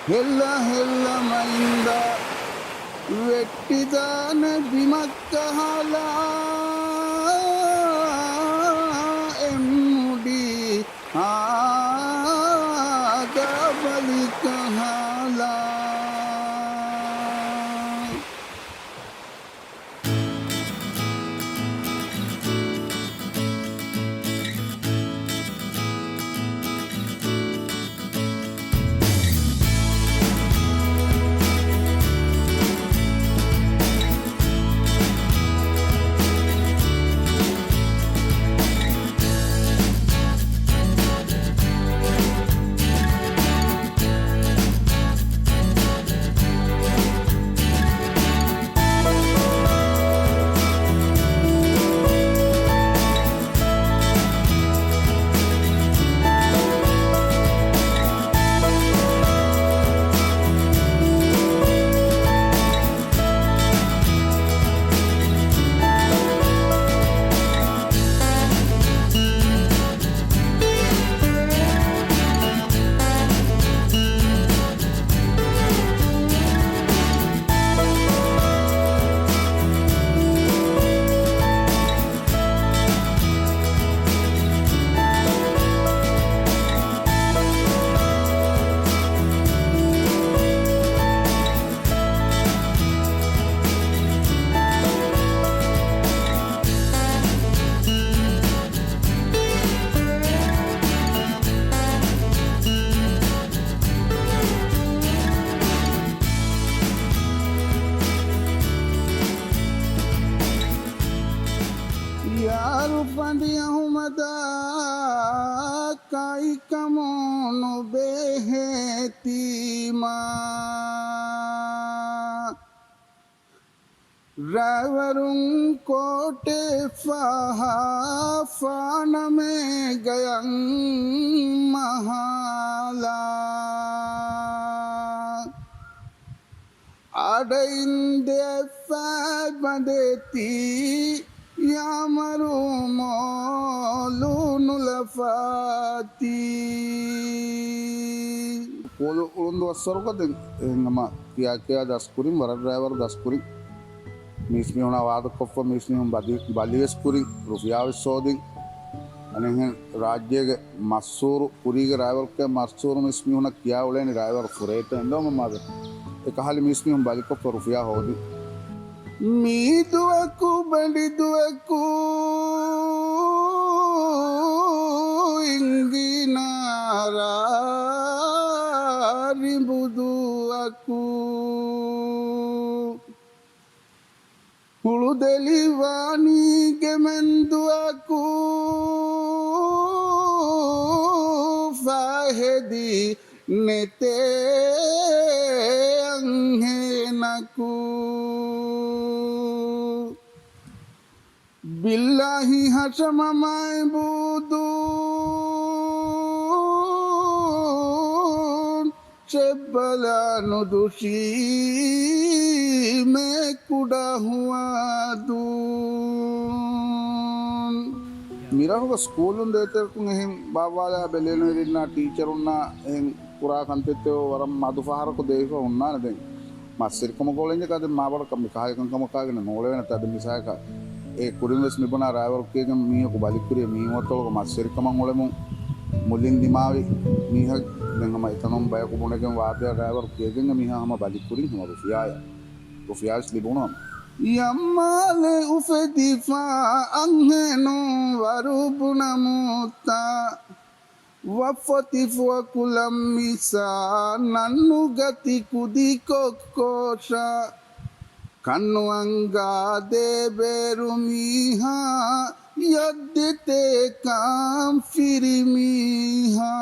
ಹೆಲ್ಲ ಹೆಲ್ಲ ಮೈಂದ ವೆಟ್ಟಿದಾನ ಬಿಮಕ್ಕಹಲ ಎಮ್ಮುಡಿ ಆದ ಬಲಿಕಹಲ ಯಾರು ಪಂಡಿಯಹುಮದ ಕಾಯಿಕಮೋನು ಬೇಹೇತೀಮಾ ड्राइवरुं कोटे फहा फान में गयं महाला आडइंदे फैद बंदेती यामरू मोलू नुलफाती पोलो उंदो सरगत nama kia daskurin bara driver daskurin mismi una wada koppa mismi un baliges kurin rufiyavis sodin anen rajyege massuru kurige driver ke massuru mismi una kiya uleni driver fureta endoma made ekahali mismi un bali koppa rufiya hodi මීදුවකු බැඩිදුවකු ඉංගිනාරාරිබුදුවකු හුළු දෙලිවානීගෙමැන්දුවකු ෆාහෙදී නෙතේ අංහෙනකු बिल्लाहि हशममाय बुदू चेब्बलानु दुशी में कुड़ा हुआ दून मेरा होगा school उन देते kung him बाबा या बेलेनो इतना टीचर उन्ना हिम पूरा कंते तो वरम माधुफार को देखो उन्ना ने दें मास्टर कम कॉलेज का दे माबड़ कम कहा के नोले ने तद मिसाय का ඒ කුරින්වස් නිබුණා රාවර්කේග මීහ को බලිකුරිය මීහවතලක මස්සරිකමන් ඔලෙමු මුලින් දිමාවි මීහ දෙන්නම එතනම් බය කුමුණගෙන් වාදය රාවර්කේගෙන් මීහම බලිකුරින් හම රුෆියාස් ලිබුණා යම්මාලේ උෆදිෆා අංහෙනෝ වරුබුණමුතා වෆතිෆුව කුලම් මිසා නන්නු ගති කුදි කොක්කෝෂා කන්නුවංගා දේබෙරුමීහා යද්දිතේ කාම් ෆිරිමීහා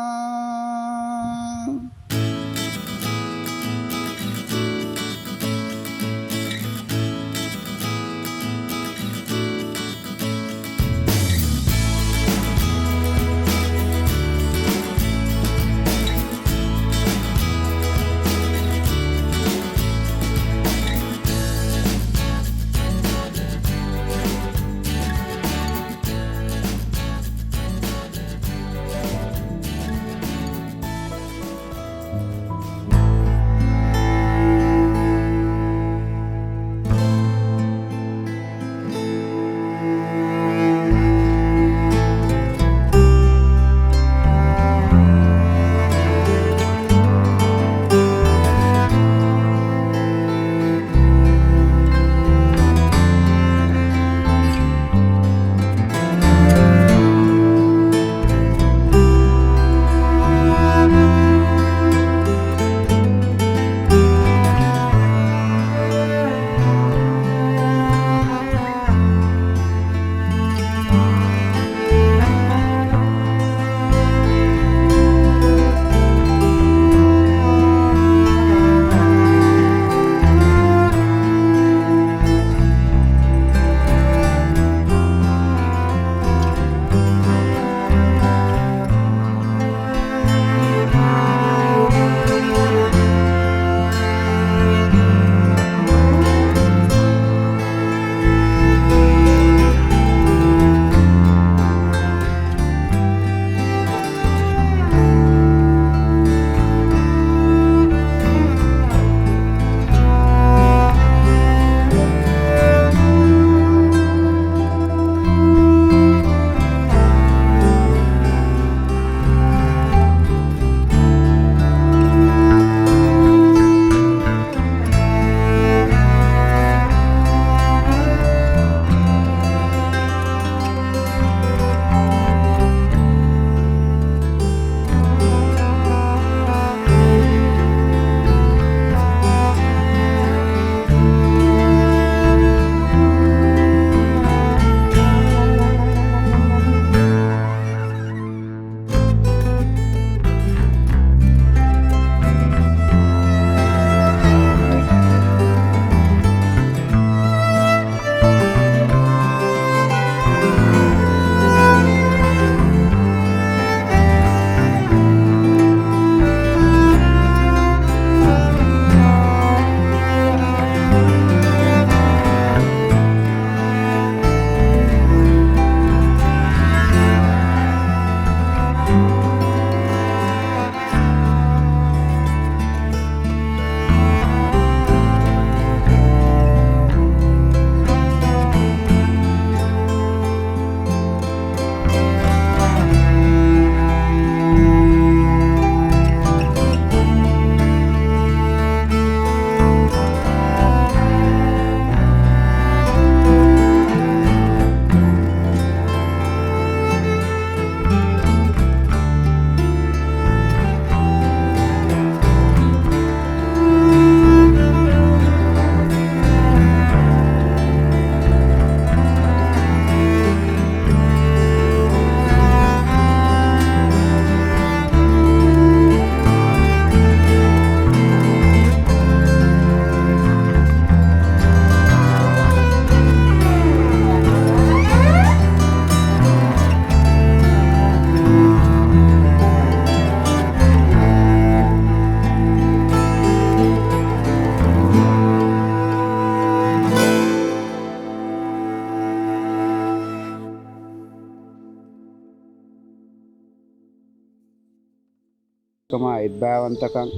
ඉබ්බාවන්තකම්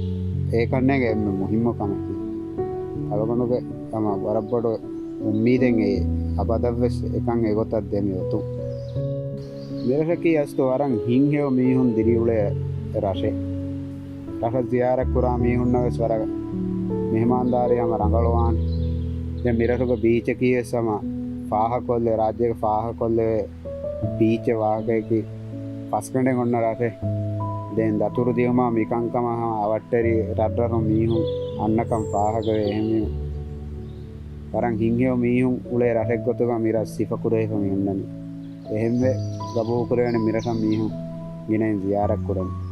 ඒකන්නේගේ මුහිම්ම කමකි අලගනුගේ තම වරබ්බඩ උම්මීදෙන් ඒ අබදවස් එකන් ඒගොතත් දෙන යොතු මෙරසකී අස්තු වරන් හිංහෙව මීහුන් දිරිවුලේ රශේ රස ziyarak kurා මීහුන්නගේ ස්වර මෙහමාන්දාරයම රංගලවාන් දැන් මිරසක බීච කීයේ සම පාහකොල්ලේ රාජ්‍යක පාහකොල්ලේ බීච වාගේකි පස්කණ්ඩෙන් ඔන්න රටේ දැන් දතුරු දියමා මිකංකම අවට්ටරි රද්රක මීහුන් අන්නකම් පාහකවේ එහෙම වරන් හිංහෙව මීහුන් උලේ රටෙක් ගොතක මිරස් සිෆකුරේක මිහුන්නනි එහෙම ගබෝ කරගෙන මිරසම් මීහුන් ගිනෙන් ziyarak කරන්නේ